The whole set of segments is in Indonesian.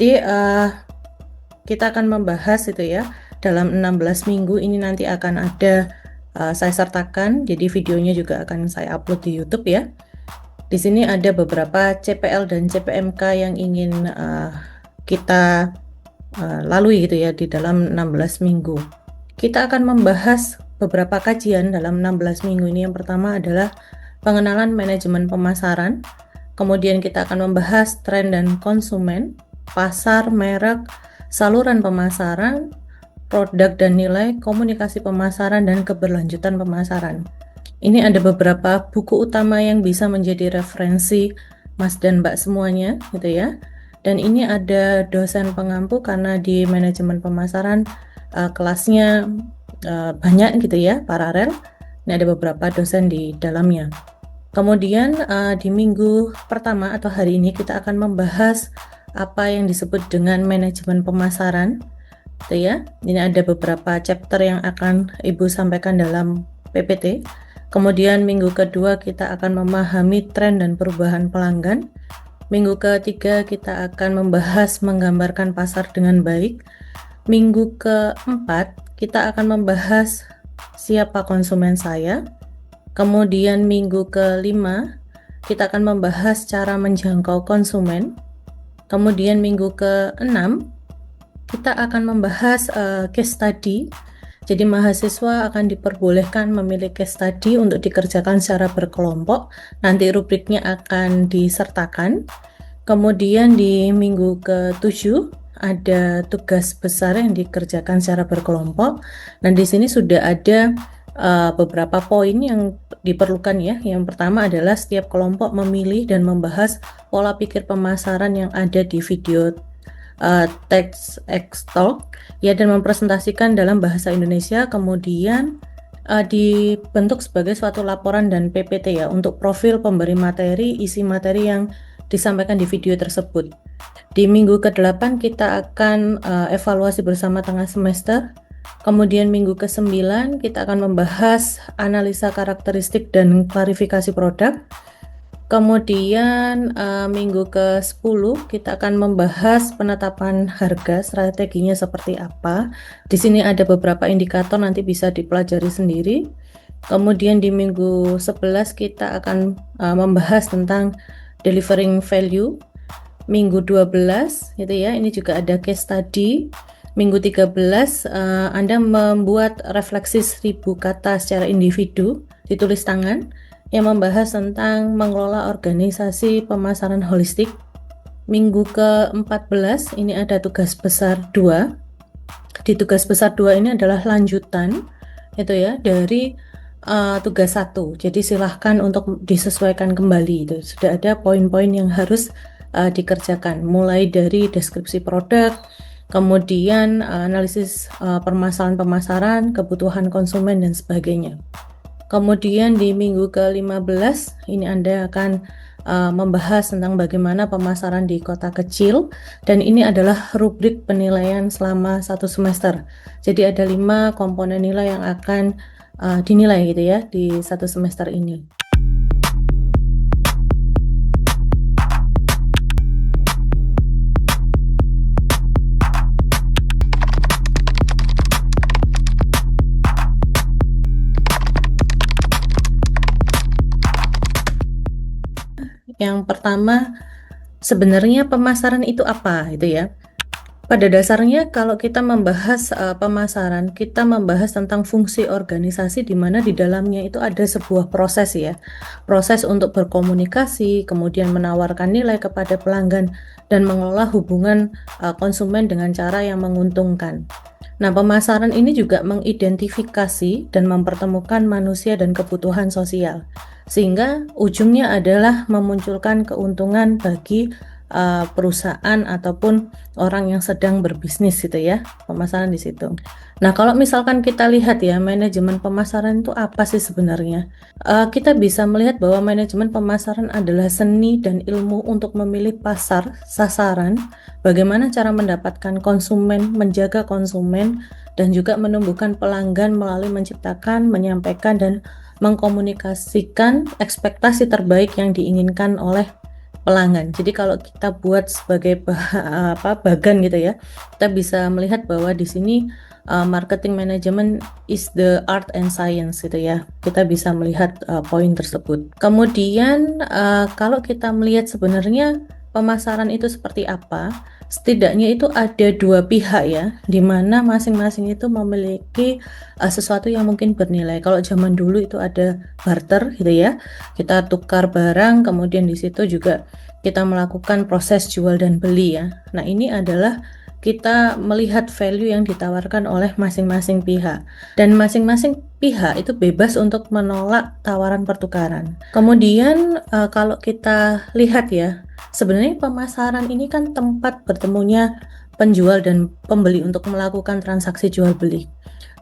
Jadi kita akan membahas itu ya, dalam 16 minggu ini nanti akan ada saya sertakan, jadi videonya juga akan saya upload di YouTube ya. Di sini ada beberapa CPL dan CPMK yang ingin kita lalui gitu ya di dalam 16 minggu. Kita akan membahas beberapa kajian dalam 16 minggu ini. Yang pertama adalah pengenalan manajemen pemasaran. Kemudian kita akan membahas tren dan konsumen, pasar, merek, saluran pemasaran, produk dan nilai, komunikasi pemasaran, dan keberlanjutan pemasaran. Ini ada beberapa buku utama yang bisa menjadi referensi Mas dan Mbak semuanya gitu ya. Dan ini ada dosen pengampu karena di manajemen pemasaran kelasnya banyak gitu ya, paralel. Ini ada beberapa dosen di dalamnya. Kemudian di minggu pertama atau hari ini kita akan membahas apa yang disebut dengan manajemen pemasaran, gitu ya. Ini ada beberapa chapter yang akan Ibu sampaikan dalam PPT. Kemudian minggu kedua kita akan memahami tren dan perubahan pelanggan. Minggu ketiga kita akan membahas menggambarkan pasar dengan baik. Minggu keempat kita akan membahas siapa konsumen saya. Kemudian minggu kelima kita akan membahas cara menjangkau konsumen. Kemudian minggu keenam kita akan membahas case study. Jadi mahasiswa akan diperbolehkan memilih case study untuk dikerjakan secara berkelompok. Nanti rubriknya akan disertakan. Kemudian di minggu ke-7 ada tugas besar yang dikerjakan secara berkelompok. Dan di sini sudah ada beberapa poin yang diperlukan ya. Yang pertama adalah setiap kelompok memilih dan membahas pola pikir pemasaran yang ada di video TEDx ya, dan mempresentasikan dalam bahasa Indonesia. Kemudian dibentuk sebagai suatu laporan dan PPT ya untuk profil pemberi materi, isi materi yang disampaikan di video tersebut. Di minggu ke-8 kita akan evaluasi bersama tengah semester. Kemudian minggu ke-9 kita akan membahas analisa karakteristik dan klarifikasi produk. Kemudian minggu ke-10 kita akan membahas penetapan harga, strateginya seperti apa. Di sini ada beberapa indikator, nanti bisa dipelajari sendiri. Kemudian di minggu 11 kita akan membahas tentang delivering value. Minggu 12 gitu ya, ini juga ada case study. Minggu 13 Anda membuat refleksi 1000 kata secara individu, ditulis tangan, yang membahas tentang mengelola organisasi pemasaran holistik. Minggu ke-14 ini ada tugas besar 2. Di tugas besar 2 ini adalah lanjutan itu ya dari tugas 1. Jadi silahkan untuk disesuaikan kembali. Itu sudah ada poin-poin yang harus dikerjakan, mulai dari deskripsi produk, kemudian analisis permasalahan pemasaran, kebutuhan konsumen, dan sebagainya. Kemudian di minggu ke-15 ini Anda akan membahas tentang bagaimana pemasaran di kota kecil, dan ini adalah rubrik penilaian selama 1 semester. Jadi ada 5 komponen nilai yang akan dinilai gitu ya di 1 semester ini. Yang pertama, sebenarnya pemasaran itu apa gitu ya. Pada dasarnya kalau kita membahas pemasaran, kita membahas tentang fungsi organisasi di mana di dalamnya itu ada sebuah proses ya. Proses untuk berkomunikasi, kemudian menawarkan nilai kepada pelanggan, dan mengelola hubungan konsumen dengan cara yang menguntungkan. Nah, pemasaran ini juga mengidentifikasi dan mempertemukan manusia dan kebutuhan sosial, sehingga ujungnya adalah memunculkan keuntungan bagi perusahaan ataupun orang yang sedang berbisnis gitu ya, pemasaran di situ. Nah, kalau misalkan kita lihat ya, manajemen pemasaran itu apa sih sebenarnya? Kita bisa melihat bahwa manajemen pemasaran adalah seni dan ilmu untuk memilih pasar, sasaran, bagaimana cara mendapatkan konsumen, menjaga konsumen, dan juga menumbuhkan pelanggan melalui menciptakan, menyampaikan, dan mengkomunikasikan ekspektasi terbaik yang diinginkan oleh pelanggan. Jadi kalau kita buat sebagai bagan gitu ya, kita bisa melihat bahwa di sini marketing management is the art and science gitu ya. Kita bisa melihat poin tersebut. Kemudian kalau kita melihat sebenarnya pemasaran itu seperti apa, setidaknya itu ada dua pihak ya, di mana masing-masing itu memiliki sesuatu yang mungkin bernilai. Kalau zaman dulu itu ada barter gitu ya, kita tukar barang, kemudian di situ juga kita melakukan proses jual dan beli ya. Nah, ini adalah kita melihat value yang ditawarkan oleh masing-masing pihak, dan masing-masing pihak itu bebas untuk menolak tawaran pertukaran. Kemudian kalau kita lihat ya, sebenarnya pemasaran ini kan tempat bertemunya penjual dan pembeli untuk melakukan transaksi jual beli.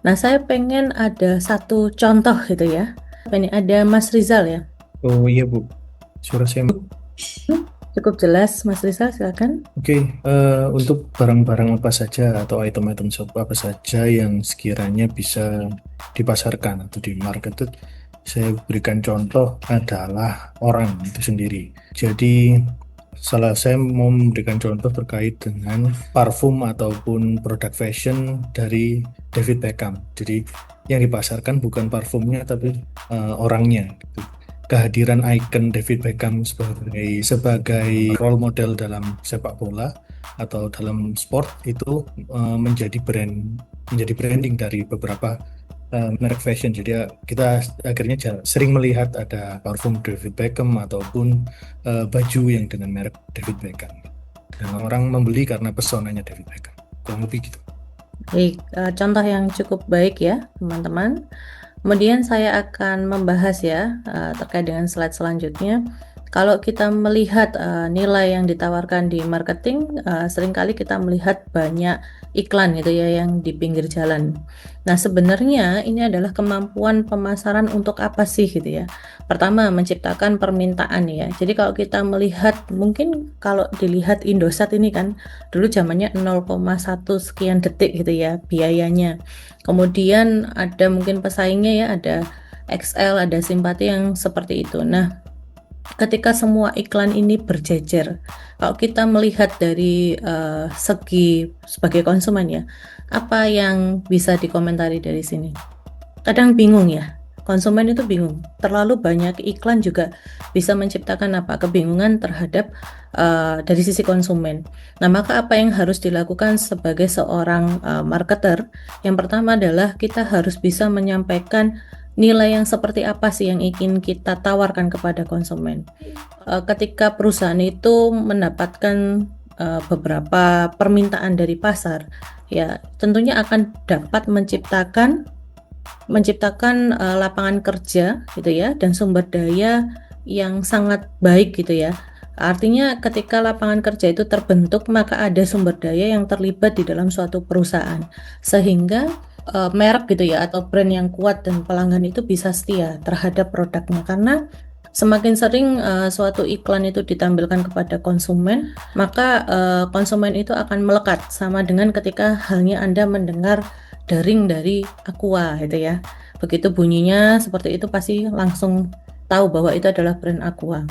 Nah, saya pengen ada satu contoh gitu ya. Ini ada Mas Rizal ya. Oh iya Bu, suara saya. Cukup jelas, Mas Rizal, silakan. Oke, untuk barang-barang apa saja atau item-item shop apa saja yang sekiranya bisa dipasarkan atau di market itu, saya berikan contoh adalah orang itu sendiri. Jadi, saya mau memberikan contoh terkait dengan parfum ataupun produk fashion dari David Beckham. Jadi, yang dipasarkan bukan parfumnya tapi orangnya, gitu. Kehadiran ikon David Beckham sebagai role model dalam sepak bola atau dalam sport itu menjadi branding dari beberapa merek fashion. Jadi kita akhirnya sering melihat ada parfum David Beckham ataupun baju yang dengan merek David Beckham. Dan orang membeli karena pesonanya David Beckham. Kurang lebih gitu. Baik, contoh yang cukup baik ya, teman-teman. Kemudian saya akan membahas ya terkait dengan slide selanjutnya. Kalau kita melihat nilai yang ditawarkan di marketing, seringkali kita melihat banyak iklan gitu ya yang di pinggir jalan. Nah, sebenarnya ini adalah kemampuan pemasaran untuk apa sih gitu ya. Pertama, menciptakan permintaan ya. Jadi kalau kita melihat, mungkin kalau dilihat Indosat ini kan dulu zamannya 0,1 sekian detik gitu ya biayanya. Kemudian ada mungkin pesaingnya ya, ada XL, ada Simpati yang seperti itu. Nah, ketika semua iklan ini berjejer, kalau kita melihat dari segi sebagai konsumen ya, apa yang bisa dikomentari dari sini? Kadang bingung ya, konsumen itu bingung. Terlalu banyak iklan juga bisa menciptakan kebingungan terhadap dari sisi konsumen. Nah, maka apa yang harus dilakukan sebagai seorang marketer? Yang pertama adalah kita harus bisa menyampaikan nilai yang seperti apa sih yang ingin kita tawarkan kepada konsumen. Ketika perusahaan itu mendapatkan beberapa permintaan dari pasar, ya tentunya akan dapat menciptakan lapangan kerja gitu ya, dan sumber daya yang sangat baik gitu ya. Artinya ketika lapangan kerja itu terbentuk, maka ada sumber daya yang terlibat di dalam suatu perusahaan, sehingga merek gitu ya atau brand yang kuat dan pelanggan itu bisa setia terhadap produknya, karena semakin sering suatu iklan itu ditampilkan kepada konsumen, maka konsumen itu akan melekat, sama dengan ketika halnya Anda mendengar daring dari Aqua gitu ya. Begitu bunyinya seperti itu pasti langsung tahu bahwa itu adalah brand Aqua.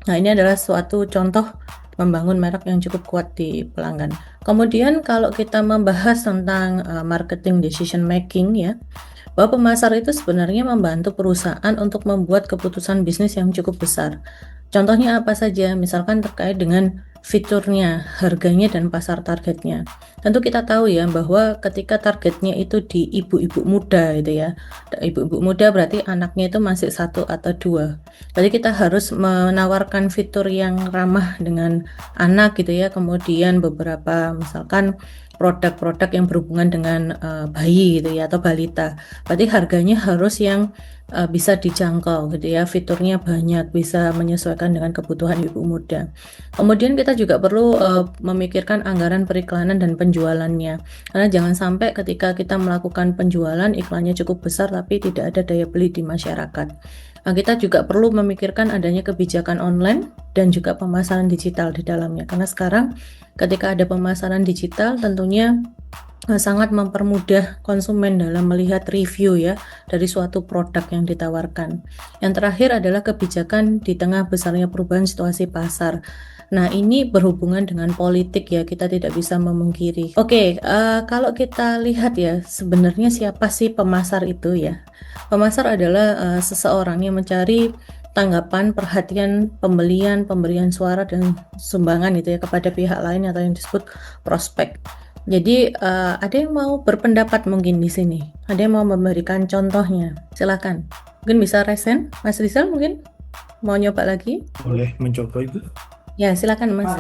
Nah, ini adalah suatu contoh membangun merek yang cukup kuat di pelanggan. Kemudian kalau kita membahas tentang marketing decision making ya, bahwa pemasar itu sebenarnya membantu perusahaan untuk membuat keputusan bisnis yang cukup besar. Contohnya apa saja? Misalkan terkait dengan fiturnya, harganya, dan pasar targetnya. Tentu kita tahu ya bahwa ketika targetnya itu di ibu-ibu muda gitu ya. Ibu-ibu muda berarti anaknya itu masih 1 atau 2. Berarti kita harus menawarkan fitur yang ramah dengan anak gitu ya. Kemudian beberapa misalkan produk-produk yang berhubungan dengan bayi gitu ya atau balita. Berarti harganya harus yang bisa dijangkau gitu ya, fiturnya banyak, bisa menyesuaikan dengan kebutuhan ibu muda. Kemudian kita juga perlu memikirkan anggaran periklanan dan penjualannya, karena jangan sampai ketika kita melakukan penjualan iklannya cukup besar tapi tidak ada daya beli di masyarakat. Nah, kita juga perlu memikirkan adanya kebijakan online dan juga pemasaran digital di dalamnya, karena sekarang ketika ada pemasaran digital tentunya sangat mempermudah konsumen dalam melihat review ya dari suatu produk yang ditawarkan. Yang terakhir adalah kebijakan di tengah besarnya perubahan situasi pasar. Nah, ini berhubungan dengan politik ya, kita tidak bisa memungkiri. Oke, kalau kita lihat ya, sebenarnya siapa sih pemasar itu ya? Pemasar adalah seseorang yang mencari tanggapan, perhatian, pemberian suara dan sumbangan itu ya kepada pihak lain atau yang disebut prospek. Jadi ada yang mau berpendapat mungkin di sini, ada yang mau memberikan contohnya, silakan. Mungkin bisa resen, Mas Rizal mungkin mau nyoba lagi? Boleh mencoba Ibu? Ya, silakan Mas.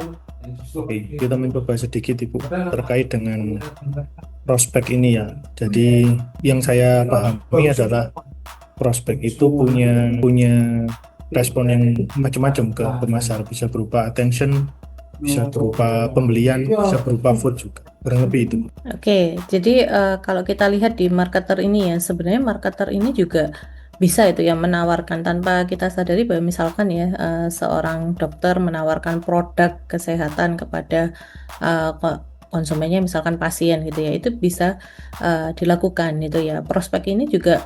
Oke, kita mencoba sedikit Ibu terkait dengan prospek ini ya. Jadi yang saya pahami adalah prospek itu punya respon yang macam-macam ke pemasar, bisa berupa attention, bisa berupa pembelian, bisa berupa vote juga. Kurang lebih itu. Oke, jadi kalau kita lihat di marketer ini ya, sebenarnya marketer ini juga bisa itu ya menawarkan tanpa kita sadari bahwa misalkan ya seorang dokter menawarkan produk kesehatan kepada konsumennya misalkan pasien gitu ya, itu bisa dilakukan gitu ya. Prospek ini juga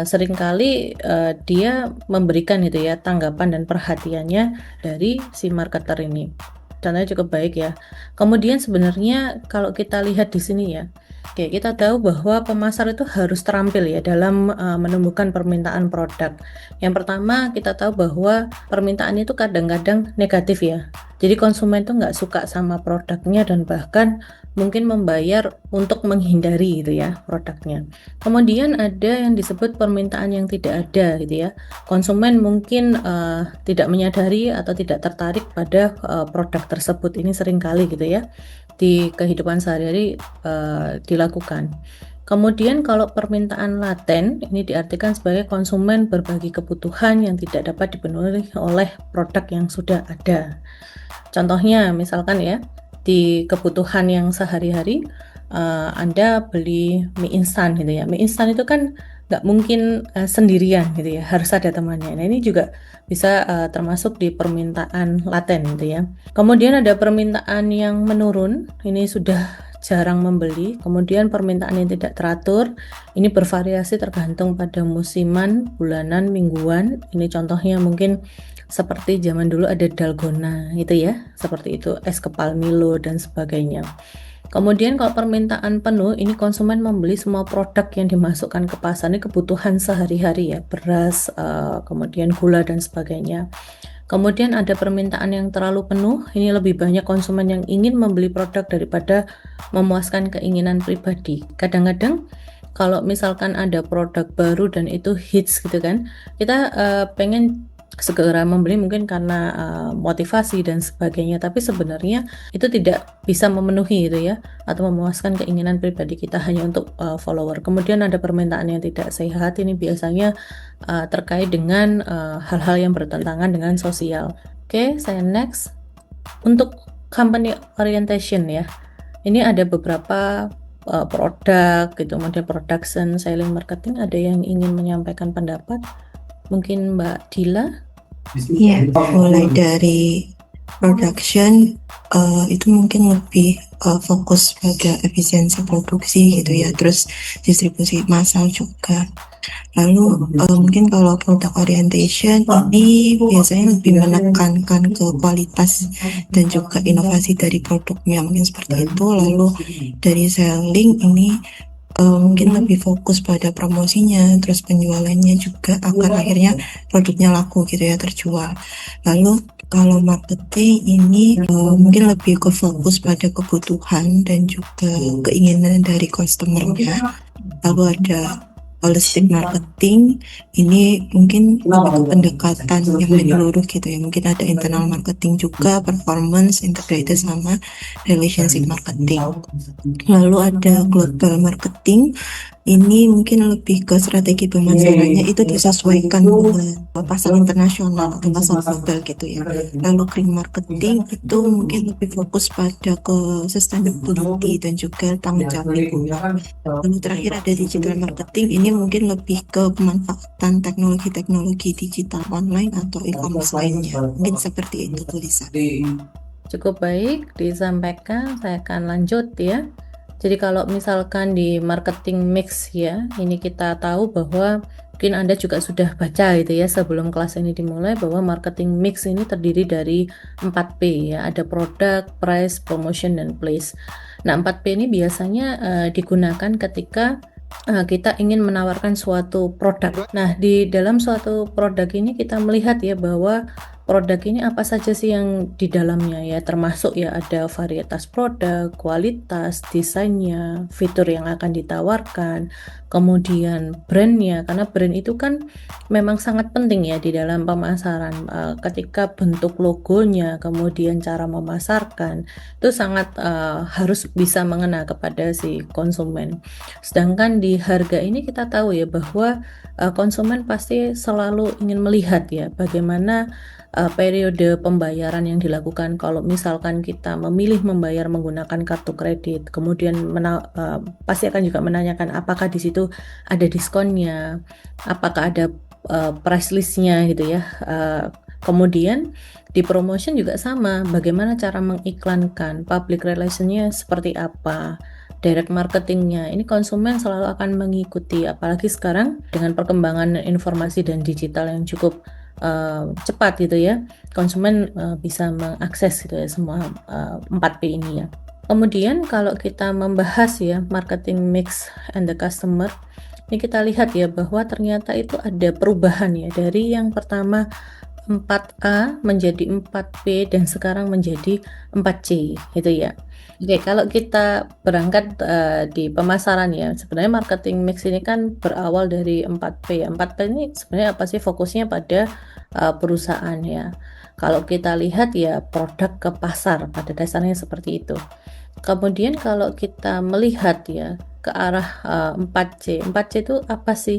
seringkali dia memberikan itu ya tanggapan dan perhatiannya dari si marketer ini. Contohnya cukup baik ya. Kemudian sebenarnya kalau kita lihat di sini ya, oke, kita tahu bahwa pemasar itu harus terampil ya dalam menumbuhkan permintaan produk. Yang pertama kita tahu bahwa permintaan itu kadang-kadang negatif ya. Jadi konsumen itu nggak suka sama produknya dan bahkan mungkin membayar untuk menghindari gitu ya produknya. Kemudian ada yang disebut permintaan yang tidak ada gitu ya. Konsumen mungkin tidak menyadari atau tidak tertarik pada produk tersebut. Ini seringkali gitu ya di kehidupan sehari-hari dilakukan. Kemudian kalau permintaan laten ini diartikan sebagai konsumen berbagi kebutuhan yang tidak dapat dipenuhi oleh produk yang sudah ada. Contohnya misalkan ya di kebutuhan yang sehari-hari Anda beli mie instan gitu ya. Mie instan itu kan nggak mungkin sendirian gitu ya, harus ada temannya. Nah ini juga bisa termasuk di permintaan laten gitu ya. Kemudian ada permintaan yang menurun, ini sudah jarang membeli. Kemudian permintaan yang tidak teratur, ini bervariasi tergantung pada musiman, bulanan, mingguan. Ini contohnya mungkin seperti zaman dulu ada dalgona gitu ya, seperti itu, es kepal Milo dan sebagainya. Kemudian kalau permintaan penuh, ini konsumen membeli semua produk yang dimasukkan ke pasar, ini kebutuhan sehari-hari ya, beras, kemudian gula dan sebagainya. Kemudian ada permintaan yang terlalu penuh, ini lebih banyak konsumen yang ingin membeli produk daripada memuaskan keinginan pribadi. Kadang-kadang kalau misalkan ada produk baru dan itu hits gitu kan, kita pengen segera membeli mungkin karena motivasi dan sebagainya, tapi sebenarnya itu tidak bisa memenuhi gitu ya, atau memuaskan keinginan pribadi kita hanya untuk follower. Kemudian ada permintaan yang tidak sehat, ini biasanya terkait dengan hal-hal yang bertentangan dengan sosial. Oke, saya next. Untuk company orientation ya, ini ada beberapa produk gitu, model production, selling, marketing. Ada yang ingin menyampaikan pendapat? Mungkin Mbak Dila? Ya, mulai dari production itu mungkin lebih fokus pada efisiensi produksi gitu ya, terus distribusi massal juga. Lalu mungkin kalau product orientation ini biasanya lebih menekankan ke kualitas dan juga inovasi dari produknya, mungkin seperti itu. Lalu dari selling ini mungkin lebih fokus pada promosinya, terus penjualannya juga agar akhirnya produknya laku gitu ya, terjual. Lalu kalau marketing ini mungkin lebih ke fokus pada kebutuhan dan juga keinginan dari customer-nya. Lalu ada holistic marketing, ini mungkin lebih ke pendekatan yang menyeluruh gitu ya. Mungkin ada internal marketing juga, performance, integrated sama relationship marketing. Lalu ada global marketing, ini mungkin lebih ke strategi pemasarannya itu disesuaikan dengan pasar internasional atau pasar global gitu ya. Lalu green marketing itu mungkin lebih fokus pada ke sustainability dan juga tanggung jawab lingkungan. Lalu terakhir ada digital marketing, ini mungkin lebih ke pemanfaatan teknologi-teknologi digital online atau e-commerce lainnya. Mungkin seperti itu tulisan. Cukup baik disampaikan, saya akan lanjut ya. Jadi kalau misalkan di marketing mix ya, ini kita tahu bahwa mungkin Anda juga sudah baca itu ya sebelum kelas ini dimulai, bahwa marketing mix ini terdiri dari 4P ya, ada product, price, promotion, dan place. Nah, 4P ini biasanya digunakan ketika kita ingin menawarkan suatu produk. Nah, di dalam suatu produk ini kita melihat ya bahwa produk ini apa saja sih yang di dalamnya ya, termasuk ya ada varietas produk, kualitas, desainnya, fitur yang akan ditawarkan, kemudian brandnya, karena brand itu kan memang sangat penting ya di dalam pemasaran. Ketika bentuk logonya, kemudian cara memasarkan, itu sangat harus bisa mengena kepada si konsumen. Sedangkan di harga ini kita tahu ya bahwa konsumen pasti selalu ingin melihat ya bagaimana periode pembayaran yang dilakukan. Kalau misalkan kita memilih membayar menggunakan kartu kredit, kemudian pasti akan juga menanyakan apakah di situ ada diskonnya, apakah ada price listnya gitu ya. Kemudian di promotion juga sama, bagaimana cara mengiklankan, public relationnya seperti apa, direct marketingnya. Ini konsumen selalu akan mengikuti, apalagi sekarang dengan perkembangan informasi dan digital yang cukup cepat gitu ya, konsumen bisa mengakses gitu ya semua 4P ini ya. Kemudian kalau kita membahas ya marketing mix and the customer, ini kita lihat ya bahwa ternyata itu ada perubahan ya, dari yang pertama 4A menjadi 4P dan sekarang menjadi 4C gitu ya. Oke, kalau kita berangkat di pemasaran ya, sebenarnya marketing mix ini kan berawal dari 4P ya. 4P ini sebenarnya apa sih? Fokusnya pada perusahaan ya. Kalau kita lihat ya produk ke pasar, pada dasarnya seperti itu. Kemudian kalau kita melihat ya ke arah 4C. 4C itu apa sih?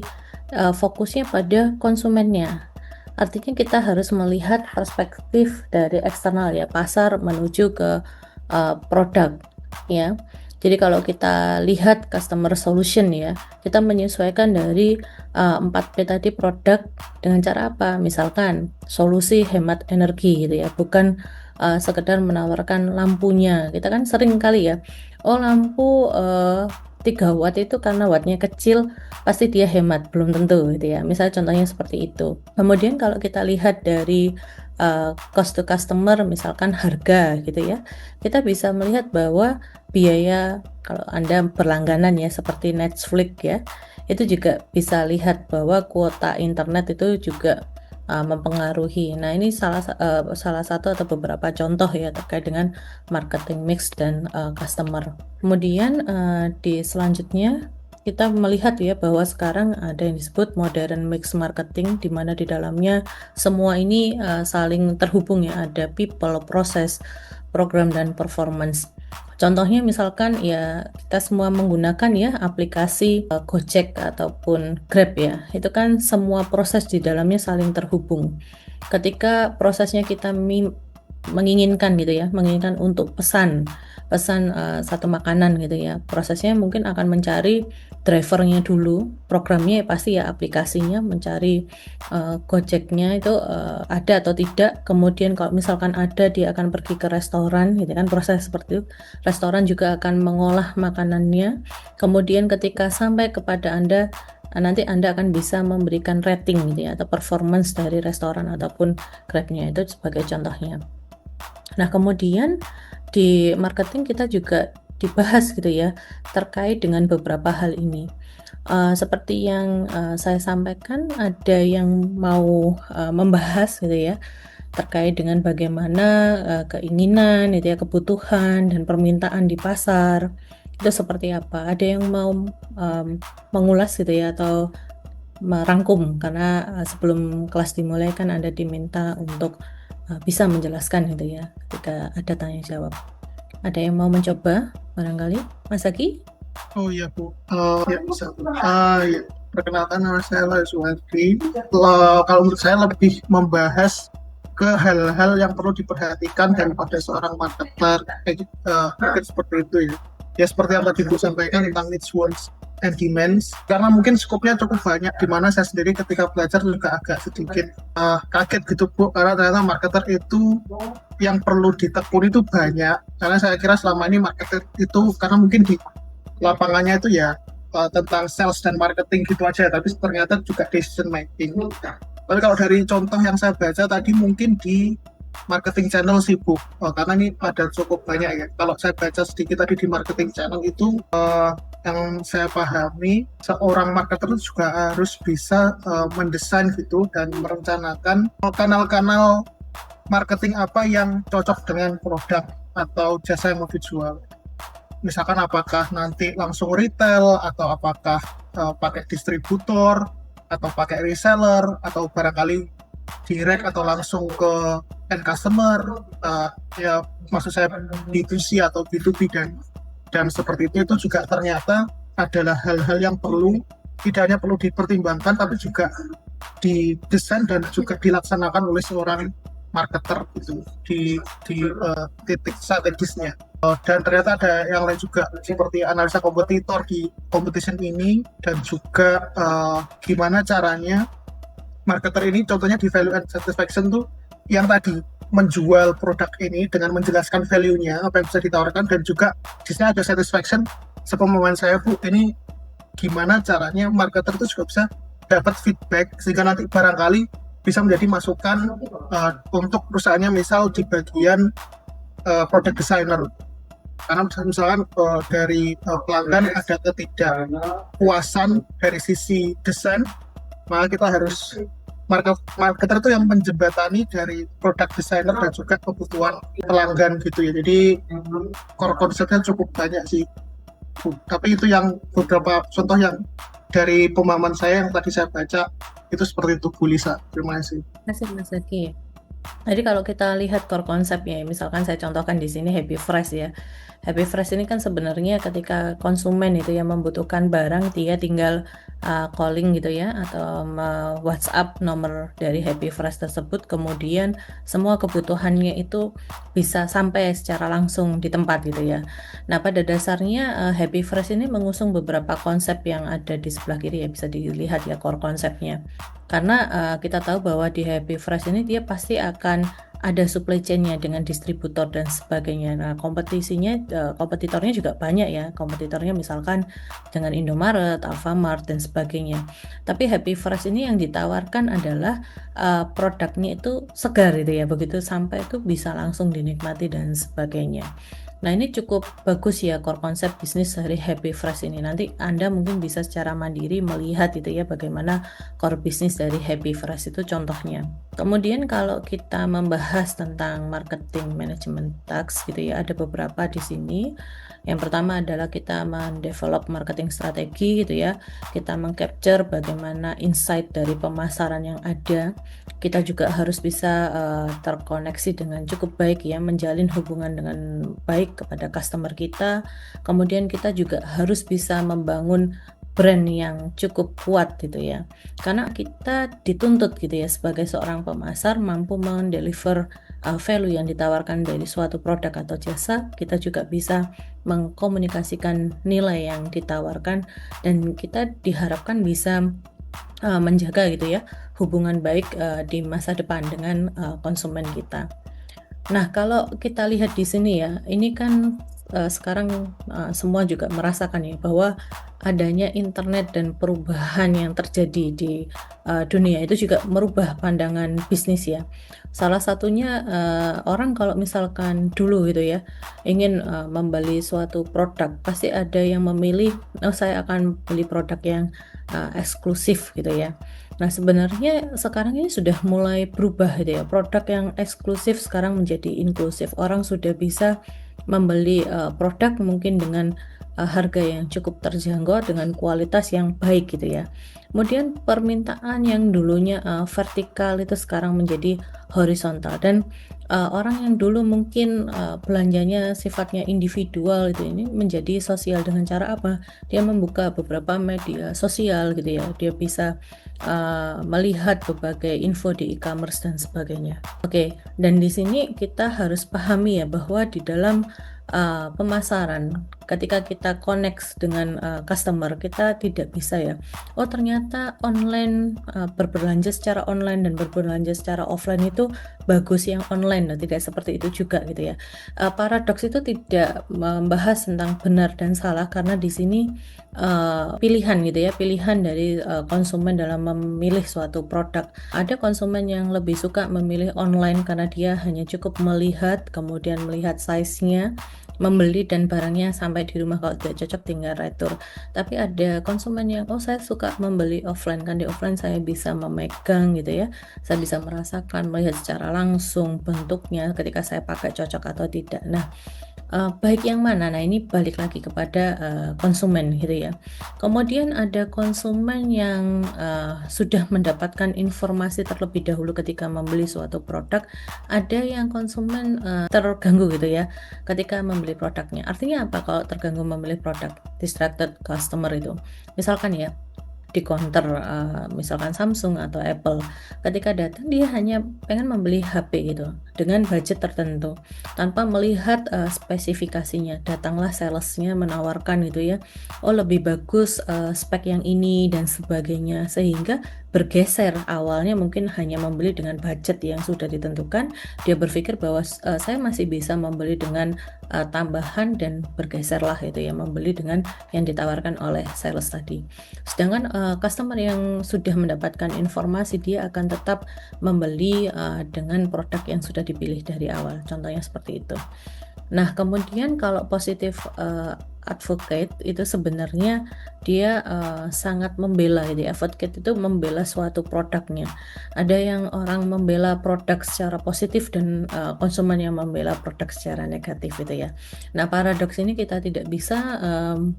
Fokusnya pada konsumennya. Artinya kita harus melihat perspektif dari eksternal ya, pasar menuju ke produk ya. Jadi kalau kita lihat customer solution ya, kita menyesuaikan dari 4P tadi, produk dengan cara apa? Misalkan solusi hemat energi gitu ya, bukan sekedar menawarkan lampunya. Kita kan sering kali ya, oh lampu 3 watt itu karena wattnya kecil pasti dia hemat, belum tentu gitu ya. Misalnya contohnya seperti itu. Kemudian kalau kita lihat dari cost to customer, misalkan harga gitu ya, kita bisa melihat bahwa biaya kalau Anda berlangganan ya seperti Netflix ya, itu juga bisa lihat bahwa kuota internet itu juga mempengaruhi. Nah, ini salah satu atau beberapa contoh ya terkait dengan marketing mix dan customer. Kemudian di selanjutnya kita melihat ya bahwa sekarang ada yang disebut modern mix marketing, di mana di dalamnya semua ini saling terhubung ya, ada people, proses, program, dan performance. Contohnya misalkan ya kita semua menggunakan ya aplikasi Gojek ataupun Grab ya, itu kan semua proses di dalamnya saling terhubung. Ketika prosesnya kita menginginkan gitu ya, menginginkan untuk pesan satu makanan gitu ya, prosesnya mungkin akan mencari drivernya dulu, programnya pasti ya aplikasinya, mencari Gojeknya itu ada atau tidak. Kemudian kalau misalkan ada, dia akan pergi ke restoran gitu kan, proses seperti itu. Restoran juga akan mengolah makanannya, kemudian ketika sampai kepada Anda, nanti Anda akan bisa memberikan rating gitu ya, atau performance dari restoran ataupun Grabnya, itu sebagai contohnya. Nah, kemudian di marketing kita juga dibahas gitu ya terkait dengan beberapa hal ini. Seperti yang saya sampaikan, ada yang mau membahas gitu ya terkait dengan bagaimana keinginan itu ya, kebutuhan dan permintaan di pasar itu seperti apa. Ada yang mau mengulas gitu ya atau merangkum, karena sebelum kelas dimulai kan Anda diminta untuk bisa menjelaskan gitu ya ketika ada tanya jawab. Ada yang mau mencoba barangkali? Mas Aki? Oh iya Bu, ya bisa. Ya. Perkenalkan, nama saya Lazuardi. Kalau menurut saya lebih membahas ke hal-hal yang perlu diperhatikan daripada seorang marketer, mungkin seperti itu ya. Ya seperti yang tadi Bu sampaikan tentang needs, wants, and demands, karena mungkin skopnya cukup banyak, dimana saya sendiri ketika belajar juga agak sedikit kaget gitu Bu, karena ternyata marketer itu yang perlu ditekuni itu banyak. Karena saya kira selama ini marketer itu karena mungkin di lapangannya itu ya tentang sales dan marketing gitu aja, tapi ternyata juga decision making. Tapi kalau dari contoh yang saya baca tadi mungkin di marketing channel sih Bu, karena ini ada cukup banyak ya. Kalau saya baca sedikit tadi di marketing channel itu yang saya pahami seorang marketer itu juga harus bisa mendesain gitu dan merencanakan kanal-kanal marketing apa yang cocok dengan produk atau jasa yang mau dijual. Misalkan apakah nanti langsung retail atau apakah pakai distributor atau pakai reseller atau barangkali direct atau langsung ke end customer, ya maksud saya B2C atau B2B dan seperti itu juga ternyata adalah hal-hal yang tidak hanya perlu dipertimbangkan tapi juga didesain dan juga dilaksanakan oleh seorang marketer gitu di titik strategisnya. Dan ternyata ada yang lain juga seperti analisa kompetitor di competition ini dan juga gimana caranya marketer ini, contohnya di value and satisfaction tuh yang tadi menjual produk ini dengan menjelaskan value-nya apa yang bisa ditawarkan, dan juga di sini ada satisfaction. Sepemahaman saya Bu, ini gimana caranya marketer itu juga bisa dapat feedback sehingga nanti barangkali bisa menjadi masukan untuk perusahaannya, misal di bagian product designer. Karena misalkan dari pelanggan ada ketidakpuasan dari sisi desain, maka kita harus marketer itu yang menjembatani dari produk designer dan juga kebutuhan pelanggan gitu ya. Jadi core konsepnya cukup banyak sih Bu. Tapi itu yang beberapa contoh yang dari pemahaman saya yang tadi saya baca itu seperti itu Bu Lisa. Terima kasih. Terima kasih Mas Zaki. Jadi kalau kita lihat core konsepnya, misalkan saya contohkan di sini Happy Fresh ya. Happy Fresh ini kan sebenarnya ketika konsumen itu yang membutuhkan barang, dia tinggal calling gitu ya, atau WhatsApp nomor dari Happy Fresh tersebut, kemudian semua kebutuhannya itu bisa sampai secara langsung di tempat gitu ya. Nah, pada dasarnya Happy Fresh ini mengusung beberapa konsep yang ada di sebelah kiri ya, bisa dilihat ya core konsepnya. Karena kita tahu bahwa di Happy Fresh ini dia pasti akan ada supply chain-nya dengan distributor dan sebagainya. Nah, kompetitornya juga banyak ya. Kompetitornya misalkan dengan Indomaret, Alfamart dan sebagainya. Tapi Happy Fresh ini yang ditawarkan adalah produknya itu segar gitu ya. Begitu sampai itu bisa langsung dinikmati dan sebagainya. Nah, ini cukup bagus ya core konsep bisnis dari Happy Fresh ini. Nanti Anda mungkin bisa secara mandiri melihat itu ya bagaimana core bisnis dari Happy Fresh itu contohnya. Kemudian kalau kita membahas tentang marketing management task gitu ya, ada beberapa di sini. Yang pertama adalah kita mendevelop marketing strategi gitu ya. Kita mengcapture bagaimana insight dari pemasaran yang ada. Kita juga harus bisa terkoneksi dengan cukup baik ya, menjalin hubungan dengan baik kepada customer kita. Kemudian kita juga harus bisa membangun brand yang cukup kuat gitu ya, karena kita dituntut gitu ya sebagai seorang pemasar mampu mendeliver value yang ditawarkan dari suatu produk atau jasa. Kita juga bisa mengkomunikasikan nilai yang ditawarkan, dan kita diharapkan bisa menjaga gitu ya hubungan baik di masa depan dengan konsumen kita. Nah, kalau kita lihat di sini ya, ini kan sekarang semua juga merasakan ya bahwa adanya internet dan perubahan yang terjadi di dunia itu juga merubah pandangan bisnis ya. Salah satunya orang kalau misalkan dulu gitu ya ingin membeli suatu produk, pasti ada yang memilih saya akan beli produk yang eksklusif gitu ya. Nah, sebenarnya sekarang ini sudah mulai berubah gitu ya. Produk yang eksklusif sekarang menjadi inklusif. Orang sudah bisa membeli produk mungkin dengan harga yang cukup terjangkau dengan kualitas yang baik gitu ya. Kemudian permintaan yang dulunya vertikal itu sekarang menjadi horizontal, dan orang yang dulu mungkin belanjanya sifatnya individual itu ini menjadi sosial dengan cara apa? Dia membuka beberapa media sosial gitu ya. Dia bisa melihat berbagai info di e-commerce dan sebagainya. Oke, dan di sini kita harus pahami ya bahwa di dalam pemasaran, ketika kita connect dengan customer, kita tidak bisa ya, oh ternyata online, berbelanja secara online dan berbelanja secara offline itu bagus yang online. Nah, tidak seperti itu juga gitu ya. Paradoks itu tidak membahas tentang benar dan salah, karena di sini pilihan gitu ya, pilihan dari konsumen dalam memilih suatu produk. Ada konsumen yang lebih suka memilih online karena dia hanya cukup melihat, kemudian melihat size-nya, membeli dan barangnya sampai di rumah, kalau tidak cocok tinggal retur. Tapi ada konsumen yang saya suka membeli offline, kan di offline saya bisa memegang gitu ya, saya bisa merasakan, melihat secara langsung bentuknya ketika saya pakai cocok atau tidak. Nah, baik yang mana? Nah, ini balik lagi kepada konsumen gitu ya. Kemudian ada konsumen yang sudah mendapatkan informasi terlebih dahulu ketika membeli suatu produk. Ada yang konsumen terganggu gitu ya ketika membeli produknya. Artinya apa kalau terganggu membeli produk? Distracted customer itu. Misalkan ya, di counter misalkan Samsung atau Apple, ketika datang dia hanya pengen membeli HP gitu dengan budget tertentu tanpa melihat spesifikasinya. Datanglah salesnya menawarkan gitu ya, oh lebih bagus spek yang ini dan sebagainya, sehingga bergeser. Awalnya mungkin hanya membeli dengan budget yang sudah ditentukan, dia berpikir bahwa saya masih bisa membeli dengan tambahan, dan bergeserlah itu ya, membeli dengan yang ditawarkan oleh sales tadi. Sedangkan customer yang sudah mendapatkan informasi, dia akan tetap membeli dengan produk yang sudah dipilih dari awal. Contohnya seperti itu. Nah, kemudian kalau positif advocate itu sebenarnya dia sangat membela, jadi advocate itu membela suatu produknya. Ada yang orang membela produk secara positif dan konsumen yang membela produk secara negatif gitu ya. Nah, paradoks ini kita tidak bisa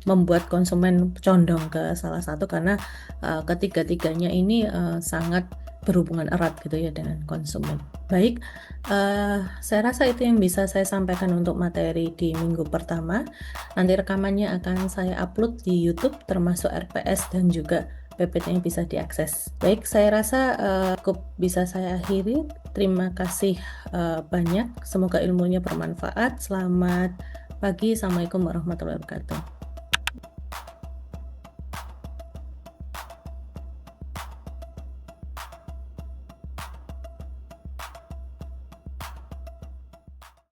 membuat konsumen condong ke salah satu, karena ketiga-tiganya ini sangat berhubungan erat gitu ya dengan konsumen. Baik, saya rasa itu yang bisa saya sampaikan untuk materi di minggu pertama. Nanti rekamannya akan saya upload di YouTube, termasuk RPS dan juga PPT-nya bisa diakses. Baik, saya rasa cukup bisa saya akhiri. Terima kasih banyak. Semoga ilmunya bermanfaat. Selamat pagi. Assalamualaikum warahmatullahi wabarakatuh.